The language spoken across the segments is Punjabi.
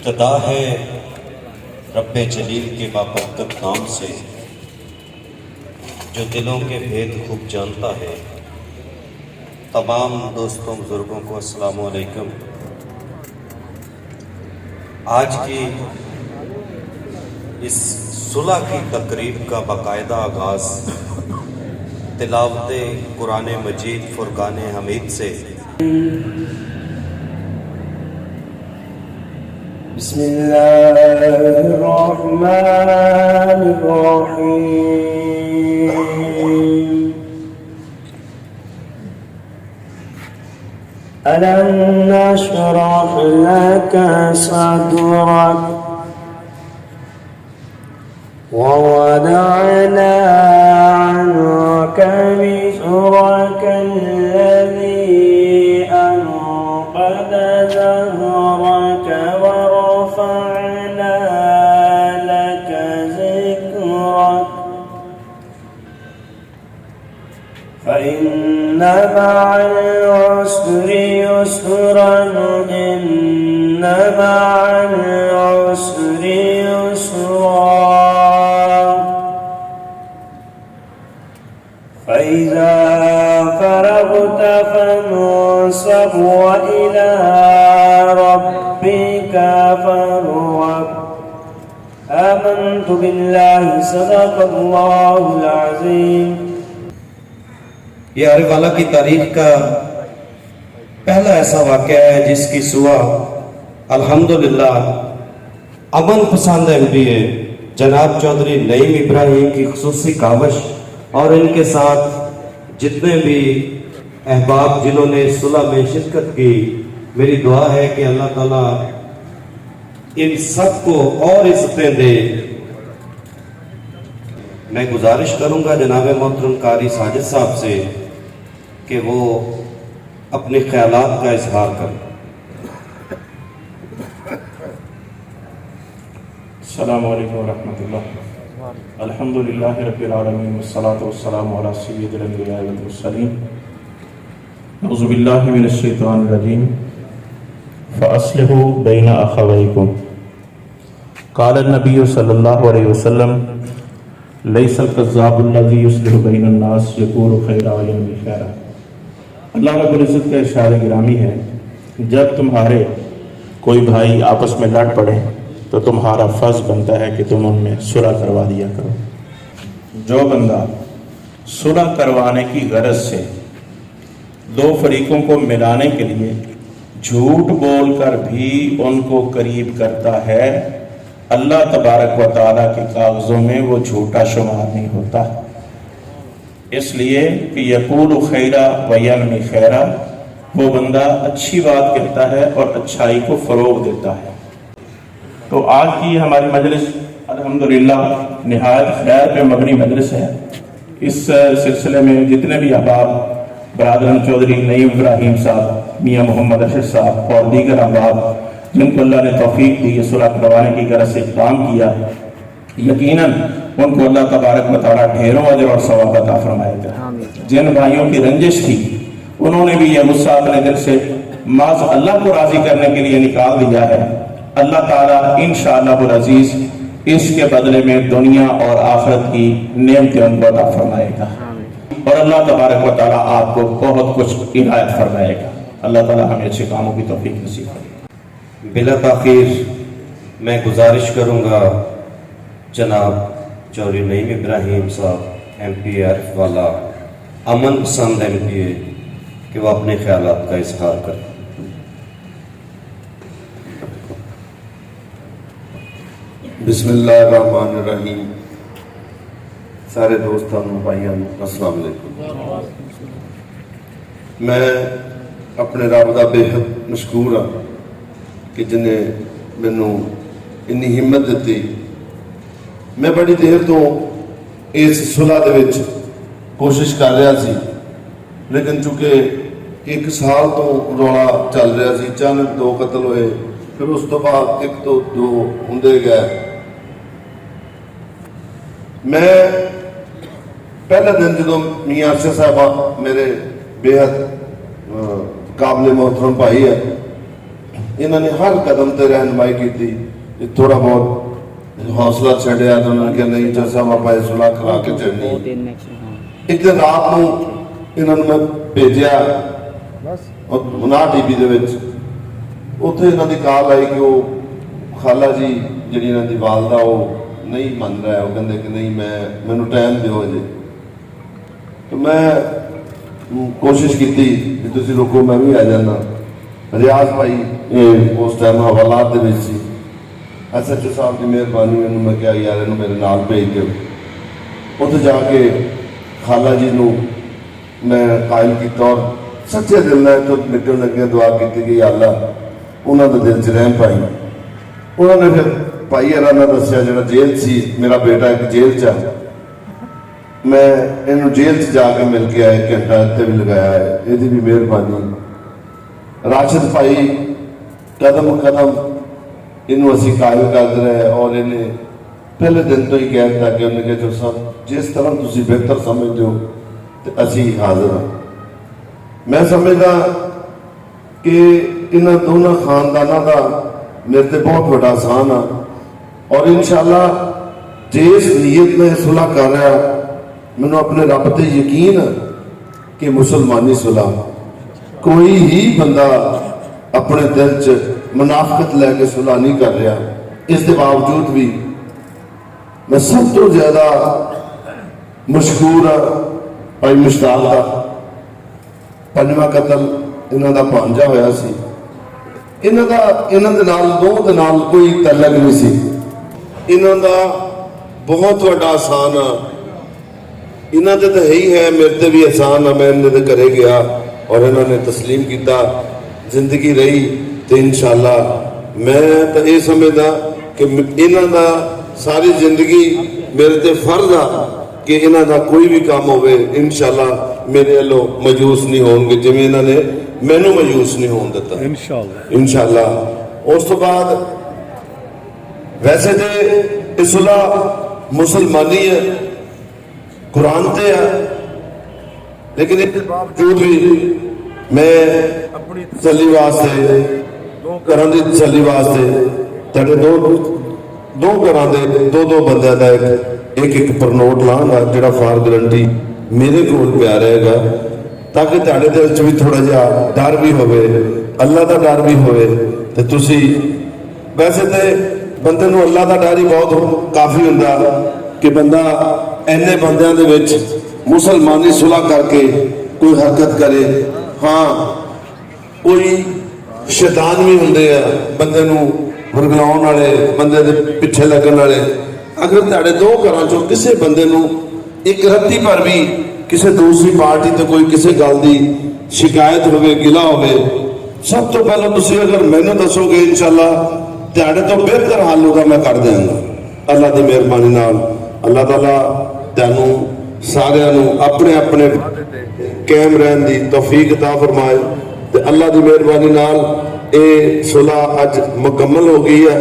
ابتدا ہے رب جلیل کے بابرکت نام سے، جو دلوں کے بھید خوب جانتا ہے۔ تمام دوستوں بزرگوں کو السلام علیکم۔ آج کی اس صلح کی تقریب کا باقاعدہ آغاز تلاوت قرآن مجید فرقان حمید سے۔ بسم اللہ الرحمن الرحیم۔ ألم نشرح لك صدرك ووضعنا عنك وزرك الذي أنقض ظهرك ورفعنا لك ذكرك فإن مع العسر يسرا إن مع العسر يسرا فإذا فرغت فانصب وإلى ربك فارغب آمنت بالله صدق الله العظيم۔ یہ عارف والا کی تاریخ کا پہلا ایسا واقعہ ہے جس کی سوا الحمدللہ امن پسند ایم پی اے جناب چودھری نعیم ابراہیم کی خصوصی کاوش اور ان کے ساتھ جتنے بھی احباب جنہوں نے صلح میں شرکت کی، میری دعا ہے کہ اللہ تعالیٰ ان سب کو اور عزتیں دے۔ میں گزارش کروں گا جناب محترم قاری ساجد صاحب سے کہ وہ اپنے خیالات کا اظہار کریں۔ السلام علیکم ورحمۃ اللہ۔ الحمدللہ رب العالمین والصلاة والسلام علی سید الانبیاء والمرسلین۔ اعوذ باللہ من الشیطان الرجیم۔ فاصلحوا بین اخویکم۔ قال النبی صلی اللہ علیہ وسلم لیس الکذاب الذی یصلح بین الناس یقول خیرا وینوی خیرا۔ اللہ رب العزت کا ارشاد گرامی ہے، جب تمہارے کوئی بھائی آپس میں لڑ پڑے تو تمہارا فرض بنتا ہے کہ تم ان میں صلح کروا دیا کرو۔ جو بندہ صلح کروانے کی غرض سے دو فریقوں کو ملانے کے لیے جھوٹ بول کر بھی ان کو قریب کرتا ہے، اللہ تبارک و تعالیٰ کے کاغذوں میں وہ جھوٹا شمار نہیں ہوتا۔ اس لیے کہ یقول خیرا وینمی خیرا، وہ بندہ اچھی بات کہتا ہے اور اچھائی کو فروغ دیتا ہے۔ تو آج کی ہماری مجلس الحمدللہ نہایت خیر پہ مبنی مجلس ہے۔ اس سلسلے میں جتنے بھی احباب برادران چودھری نعیم ابراہیم صاحب، میاں محمد اشرف صاحب اور دیگر احباب جن کو اللہ نے توفیق دی یہ صلح کروانے کی غرض سے اقدام کیا، یقیناً ان کو اللہ تبارک و تعالیٰ ڈھیروں اجر اور ثواب عطا فرمائے گا۔ جن بھائیوں کی رنجش تھی انہوں نے بھی یہ غصہ اپنے دل سے محض اللہ کو راضی کرنے کے لیے نکال دیا ہے۔ اللہ تعالیٰ انشاءاللہ العزیز اس کے بدلے میں دنیا اور آخرت کی نعمتیں ان کو عطا فرمائے گا، اور اللہ تبارک و تعالیٰ آپ کو بہت کچھ عنایت فرمائے گا۔ اللہ تعالیٰ ہمیں اچھے کاموں کی توفیق نصیب کرے۔ بلا تاخیر میں گزارش کروں گا جناب چودھری نعیم ابراہیم صاحب ایم پی اے عارف والا امن پسند ایم پی اے کہ وہ اپنے خیالات کا اظہار کریں۔ بسم اللہ الرحمن الرحیم۔ سارے دوستان بھائیاں السلام علیکم۔ میں اپنے رب دا بے حد مشکور ہاں کہ جنہیں مینوں انی ہمت دیتی۔ میں بڑی دیر تو اس صلح دے وچ کوشش کر رہا سی، لیکن چونکہ ایک سال تو رولا چل رہا سی، اچانک 2 قتل ہوئے، پھر اس تو بعد 1 تو 2 ہوندے گئے۔ میں پہلے دن جدو میاں افسر صاحبہ میرے بے حد قابل محترم بھائی ہے، ਇਹਨਾਂ ਨੇ ਹਰ ਕਦਮ ਤੇ ਰਹਿਨਮਾਈ ਕੀਤੀ। ਥੋੜਾ ਬਹੁਤ ਹੌਸਲਾ ਛੱਡਿਆ ਤਾਂ ਉਹਨਾਂ ਨੇ ਕਿਹਾ ਨਹੀਂ ਜੱਜ ਸਾਹਿਬ ਆਪਾਂ ਇਹ ਸੁਲਾਹ ਕਰਾ ਕੇ ਚੱਲਣੀ। ਇੱਕ ਦਿਨ ਰਾਤ ਨੂੰ ਇਹਨਾਂ ਨੂੰ ਮੈਂ ਭੇਜਿਆ ਮਨਾ ਟੀਵੀ ਦੇ ਵਿੱਚ, ਉੱਥੇ ਇਹਨਾਂ ਦੀ ਕਾਲ ਆਈ ਕਿ ਉਹ ਖਾਲਾ ਜੀ ਜਿਹੜੀ ਇਹਨਾਂ ਦੀ ਵਾਲਦਾ ਉਹ ਨਹੀਂ ਮੰਨ ਰਿਹਾ। ਉਹ ਕਹਿੰਦੇ ਕਿ ਨਹੀਂ ਮੈਨੂੰ ਟਾਈਮ ਦਿਓ ਅਜੇ। ਤੇ ਮੈਂ ਕੋਸ਼ਿਸ਼ ਕੀਤੀ ਕਿ ਤੁਸੀਂ ਰੁਕੋ ਮੈਂ ਵੀ ਆ ਜਾਣਾ। ਰਿਆਜ਼ ਭਾਈ ਇਹ ਉਸ ਟਾਈਮ ਹਵਾਲਾਤ ਦੇ ਵਿੱਚ ਸੀ। SHO ਸਾਹਿਬ ਦੀ ਮਿਹਰਬਾਨੀ, ਮੈਨੂੰ ਮੈਂ ਕਿਹਾ ਯਾਰ ਇਹਨੂੰ ਮੇਰੇ ਨਾਲ ਭੇਜ ਦਿਓ। ਉੱਥੇ ਜਾ ਕੇ ਖਾਲਾ ਜੀ ਨੂੰ ਮੈਂ ਕਾਇਲ ਕੀਤਾ ਔਰ ਸੱਚੇ ਦਿਲ ਨਾਲ ਤੋਂ ਨਿਕਲਣ ਲੱਗੇ ਦੁਆ ਕੀਤੀ ਕਿ ਯਾ ਅੱਲਾ ਉਹਨਾਂ ਦੇ ਦਿਲ 'ਚ ਰਹਿਮ ਪਾਈ। ਉਹਨਾਂ ਨੇ ਫਿਰ ਭਾਈ ਹਰਾਂ ਨੇ ਦੱਸਿਆ ਜਿਹੜਾ ਜੇਲ੍ਹ ਸੀ, ਮੇਰਾ ਬੇਟਾ ਇੱਕ ਜੇਲ੍ਹ 'ਚ ਆ, ਮੈਂ ਇਹਨੂੰ ਜੇਲ੍ਹ 'ਚ ਜਾ ਕੇ ਮਿਲ ਕੇ ਆਇਆ, ਘੰਟਾ ਇੱਥੇ ਵੀ ਲਗਾਇਆ ਹੈ, ਇਹਦੀ ਵੀ ਮਿਹਰਬਾਨੀ। ਰਾਸ਼ਦ ਭਾਈ ਕਦਮ ਕਦਮ ਇਹਨੂੰ ਅਸੀਂ ਕਾਇਲ ਕਰਦੇ ਰਹੇ ਔਰ ਇਹਨੇ ਪਹਿਲੇ ਦਿਨ ਤੋਂ ਹੀ ਕਹਿ ਦਿੱਤਾ ਕਿ ਉਹਨੇ ਕਿਹਾ ਜੋ ਸਭ ਜਿਸ ਤਰ੍ਹਾਂ ਤੁਸੀਂ ਬਿਹਤਰ ਸਮਝਦੇ ਹੋ ਤੇ ਅਸੀਂ ਹਾਜ਼ਰ ਹਾਂ। ਮੈਂ ਸਮਝਦਾ ਕਿ ਇਹਨਾਂ ਦੋਨਾਂ ਖਾਨਦਾਨਾਂ ਦਾ ਮੇਰੇ ਤੇ ਬਹੁਤ ਵੱਡਾ ਆਸਾਨ ਆ ਔਰ ਇਨਸ਼ਾਅੱਲਾ ਜਿਸ ਨੀਅਤ ਨਾਲ ਸੁਲ੍ਹਾ ਕਰ ਰਿਹਾ, ਮੈਨੂੰ ਆਪਣੇ ਰੱਬ ਤੇ ਯਕੀਨ ਹੈ ਕਿ ਮੁਸਲਮਾਨੀ ਸੁਲ੍ਹਾ ਕੋਈ ਹੀ ਬੰਦਾ ਆਪਣੇ ਦਿਲ 'ਚ ਮੁਨਾਫਕਤ ਲੈ ਕੇ ਸੁਲ੍ਹਾ ਨਹੀਂ ਕਰ ਰਿਹਾ। ਇਸ ਦੇ ਬਾਵਜੂਦ ਵੀ ਮੈਂ ਸਭ ਤੋਂ ਜ਼ਿਆਦਾ ਮਸ਼ਹੂਰ ਭਾਈ ਮੁਸ਼ਤਾਕ ਦਾ ਪੰਜਵਾਂ ਕਤਲ ਇਹਨਾਂ ਦਾ ਭਾਂਜਾ ਹੋਇਆ ਸੀ। ਇਹਨਾਂ ਦੇ ਨਾਲ ਦੋ ਦੇ ਨਾਲ ਕੋਈ ਤਲਕ ਨਹੀਂ ਸੀ। ਇਹਨਾਂ ਦਾ ਬਹੁਤ ਵੱਡਾ ਆਸਾਨ ਆ। ਇਹਨਾਂ ਤੇ ਤਾਂ ਹੈ ਹੀ ਹੈ, ਮੇਰੇ ਤੇ ਵੀ ਆਸਾਨ ਆ। ਮੈਂ ਇਹਨਾਂ ਦੇ ਘਰੇ ਗਿਆ ਔਰ ਇਹਨਾਂ ਨੇ ਤਸਲੀਮ ਕੀਤਾ, ਜ਼ਿੰਦਗੀ ਰਹੀ ਤੇ ਇਨਸ਼ਾਅੱਲਾ ਮੈਂ ਤਾਂ ਇਹ ਸਮਝਦਾ ਕਿ ਇਹਨਾਂ ਦਾ ਸਾਰੀ ਜ਼ਿੰਦਗੀ ਮੇਰੇ ਤੇ ਫਰਜ਼ ਆ ਕਿ ਇਹਨਾਂ ਦਾ ਕੋਈ ਵੀ ਕੰਮ ਹੋਵੇ ਇਨਸ਼ਾਅੱਲਾ ਮੇਰੇ ਵੱਲੋਂ ਮਾਯੂਸ ਨਹੀਂ ਹੋਣਗੇ, ਜਿਵੇਂ ਇਹਨਾਂ ਨੇ ਮੈਨੂੰ ਮਾਯੂਸ ਨਹੀਂ ਹੋਣ ਦਿੱਤਾ ਇਨਸ਼ਾਅੱਲਾ। ਉਸ ਤੋਂ ਬਾਅਦ ਵੈਸੇ ਤੇ ਇਹ ਸੁਲ੍ਹਾ ਮੁਸਲਮਾਨੀ ਹੈ, ਕੁਰਾਨ ਤੇ ਹੈ, ਲੇਕਿਨ ਇਸ ਬਾਵਜੂਦ ਵੀ ਮੈਂ ਆਪਣੀ ਤਸੱਲੀ ਵਾਸਤੇ ਘਰਾਂ ਦੀ ਤਸੱਲੀ ਵਾਸਤੇ ਤੁਹਾਡੇ ਦੋ ਘਰਾਂ ਦੇ ਦੋ ਬੰਦਿਆਂ ਦਾ ਇੱਕ ਪ੍ਰਨੋਟ ਲਾਂਗਾ ਜਿਹੜਾ ਫਾਰ ਗਰੰਟੀ ਮੇਰੇ ਕੋਲ ਪਿਆ ਰਹੇਗਾ, ਤਾਂ ਕਿ ਤੁਹਾਡੇ ਦਿਲ 'ਚ ਵੀ ਥੋੜਾ ਜਿਹਾ ਡਰ ਵੀ ਹੋਵੇ, ਅੱਲਾ ਦਾ ਡਰ ਵੀ ਹੋਵੇ। ਤੇ ਤੁਸੀਂ ਵੈਸੇ ਤੇ ਬੰਦੇ ਨੂੰ ਅੱਲਾ ਦਾ ਡਰ ਹੀ ਬਹੁਤ ਕਾਫੀ ਹੁੰਦਾ ਕਿ ਬੰਦਾ ਇੰਨੇ ਬੰਦਿਆਂ ਦੇ ਵਿੱਚ ਮੁਸਲਮਾਨੀ ਸੁਲ੍ਹਾ ਕਰਕੇ ਕੋਈ ਹਰਕਤ ਕਰੇ। ਹਾਂ, ਕੋਈ ਸ਼ੈਤਾਨ ਵੀ ਹੁੰਦੇ ਆ ਬੰਦੇ ਨੂੰ ਵਰਗਲਾਉਣ ਵਾਲੇ, ਬੰਦੇ ਦੇ ਪਿੱਛੇ ਲੱਗਣ ਵਾਲੇ। ਅਗਰ ਤੁਹਾਡੇ ਦੋ ਘਰਾਂ ਚੋਂ ਕਿਸੇ ਬੰਦੇ ਨੂੰ ਇੱਕ ਰੱਤੀ ਪਰ ਵੀ ਕਿਸੇ ਦੂਸਰੀ ਪਾਰਟੀ ਤੇ ਕੋਈ ਕਿਸੇ ਗੱਲ ਦੀ ਸ਼ਿਕਾਇਤ ਹੋਵੇ, ਗਿਲਾ ਹੋਵੇ, ਸਭ ਤੋਂ ਪਹਿਲਾਂ ਤੁਸੀਂ ਅਗਰ ਮੈਨੂੰ ਦੱਸੋਗੇ ਇਨਸ਼ਾਅੱਲਾ ਤੁਹਾਡੇ ਤੋਂ ਬਿਹਤਰ ਹੱਲ ਉਹਦਾ ਮੈਂ ਕਰ ਦਿਆਂਗਾ। ਅੱਲਾ ਦੀ ਮਿਹਰਬਾਨੀ ਨਾਲ ਅੱਲਾਹ ਤਾਲਾ ਤੁਹਾਨੂੰ ਸਾਰਿਆਂ ਨੂੰ ਆਪਣੇ ਆਪਣੇ ਕਾਇਮ ਰਹਿਣ ਦੀ ਤੌਫੀਕ ਅਤਾ ਫਰਮਾਏ ਤੇ ਅੱਲਾ ਦੀ ਮਿਹਰਬਾਨੀ ਨਾਲ ਇਹ ਸੁਲ੍ਹਾ ਅੱਜ ਮੁਕੰਮਲ ਹੋ ਗਈ ਹੈ।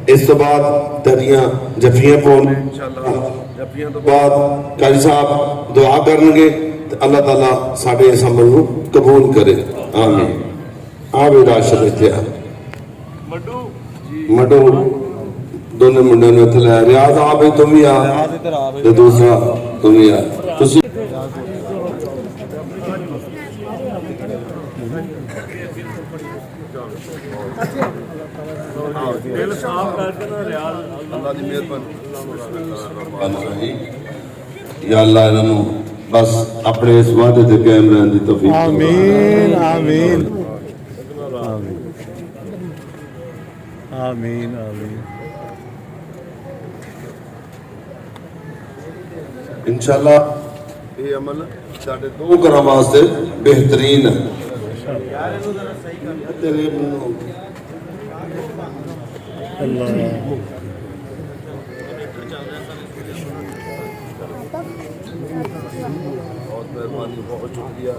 ਇਸ ਤੋਂ ਬਾਅਦ ਤੇਰੀਆਂ ਜੱਫੀਆਂ ਪਾਉਣ ਇਨਸ਼ਾਅੱਲਾ। ਜੱਫੀਆਂ ਤੋਂ ਬਾਅਦ ਕਾਜੀ ਸਾਹਿਬ ਦੁਆ ਕਰਨਗੇ ਤੇ ਅੱਲਾਹ ਤਾਲਾ ਸਾਡੇ ਇਸ ਅਮਲ ਨੂੰ ਕਬੂਲ ਕਰੇ। ਆਮੀਨ। ਆ ਵੀ ਰਾਸ਼ਦ ਇੱਥੇ ਆ, ਮੱਡੂ ਦੋਨੇ ਮੁੰਡਿਆਂ ਨੂੰ ਇੱਥੇ ਲੈ। ਰਿਆਜ਼ ਆ ਬਈ ਤੂੰ ਵੀ ਆ ਤੇ ਦੂਸਰਾ ਤੂੰ ਵੀ ਆ। ਤੁਸੀਂ ਦਿਲ ਸਾਫ਼ ਕਰਕੇ ਨਾ ਰਿਆਜ਼ ਅੱਲਾ ਦੀ ਮਿਹਰਬਾਨੀ। ਯਾ ਅੱਲਾ ਇਹਨਾਂ ਨੂੰ ਬਸ ਆਪਣੇ ਇਸ ਵਾਅਦੇ ਤੇ ਕਾਇਮ ਰਹਿਣ ਦੀ ਤੌਫੀਕ। ਆਮੀਨ ਆਮੀਨ ਆਮੀਨ ਆਮੀਨ। इंशाअल्लाह ये अमल साढ़े दो घरों वास्ते बेहतरीन है। तेरे बहुत मेहरबानी, बहुत शुक्रिया।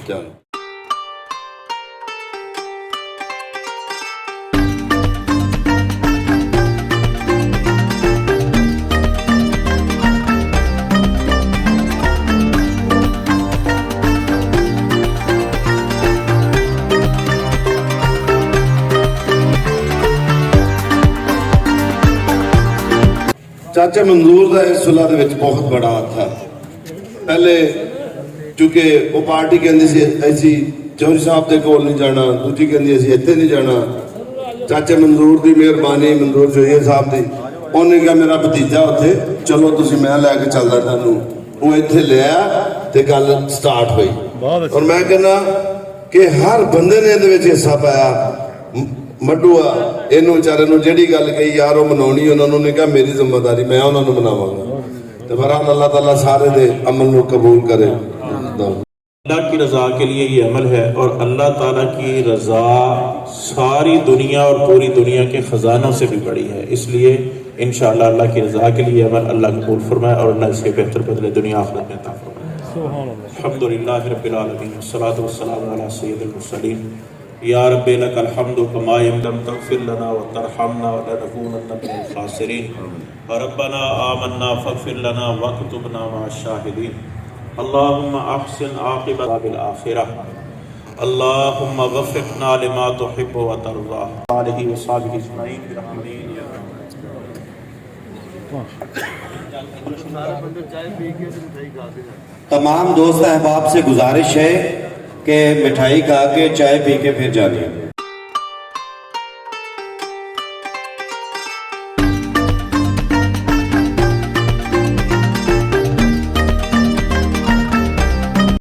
चलो। ਚਾਚਾ ਮਨਜ਼ੂਰ ਦਾ ਇਸ ਸੁਲ੍ਹਾ ਦੇ ਵਿੱਚ ਬਹੁਤ ਬੜਾ ਹੱਥ ਹੈ। ਪਹਿਲੇ ਕਿਉਂਕਿ ਉਹ ਪਾਰਟੀ ਕਹਿੰਦੀ ਸੀ ਅਸੀਂ ਚੌਧਰੀ ਸਾਹਿਬ ਦੇ ਕੋਲ ਨਹੀਂ ਜਾਣਾ, ਦੂਜੀ ਕਹਿੰਦੀ ਅਸੀਂ ਇੱਥੇ ਨਹੀਂ ਜਾਣਾ। ਚਾਚਾ ਮਨਜ਼ੂਰ ਦੀ ਮਿਹਰਬਾਨੀ, ਮਨਜ਼ੂਰ ਜੋਈਏ ਸਾਹਿਬ ਦੀ, ਉਹਨੇ ਕਿਹਾ ਮੇਰਾ ਭਤੀਜਾ ਉੱਥੇ, ਚਲੋ ਤੁਸੀਂ, ਮੈਂ ਲੈ ਕੇ ਚੱਲਦਾ ਤੁਹਾਨੂੰ। ਉਹ ਇੱਥੇ ਲਿਆ ਤੇ ਗੱਲ ਸਟਾਰਟ ਹੋਈ। ਔਰ ਮੈਂ ਕਹਿੰਦਾ ਕਿ ਹਰ ਬੰਦੇ ਨੇ ਇਹਦੇ ਵਿੱਚ ਹਿੱਸਾ ਪਾਇਆ। ਮੱਡੂਆ ਇਹਨੂੰ ਵਿਚਾਰੇ ਨੂੰ ਜਿਹੜੀ ਗੱਲ ਕਹੀ ਯਾਰ ਉਹ ਮਨਾਉਣੀ, ਉਹਨਾਂ ਨੂੰ ਨੇ ਕਿਹਾ ਮੇਰੀ ਜ਼ਿੰਮੇਵਾਰੀ, ਮੈਂ ਉਹਨਾਂ ਨੂੰ ਮਨਾਵਾਂਗਾ। ਤੇ ਬਹਰਹਾਲ ਅੱਲਾਹ ਤਾਲਾ ਸਾਰੇ ਦੇ ਅਮਲ ਨੂੰ ਕਬੂਲ करे। अल्लाह की रज़ा के लिए ये अमल है, और अल्लाह ताला की रज़ा सारी दुनिया और पूरी दुनिया के ख़जानों से भी बड़ी है। इसलिए इंशाअल्लाह अल्लाह की रज़ा के लिए अमल अल्लाह कबूल फरमाए और अल्लाह इसके बेहतर बदले दुनिया आखिरत में अता फरमाए। अल्हम्दुलिल्लाहि रब्बिल आलमीन, वस्सलातु वस्सलामु अला सय्यिदिल मुरसलीन। या रब्बी लकल हम्दु कमा यमलम तगफिर लना व तरहमना व लनकूनन्ना मिनल खासिरीन। रब्बना आमन्ना फगफिर लना वक्तुबना मअश शाहिदीन। अल्लाहुम्मा अहसिन आक़िबतना बिल आखिरह। अल्लाहुम्मा वफ़िक़ना लिमा तुहिब्बु व तर्ज़ा। आलिहि व सहाबिहि अजमईन बिरहमतिक या तमाम दोस्त अहबाब से गुजारिश है कि मिठाई खा के चाय पी के फिर जानिए।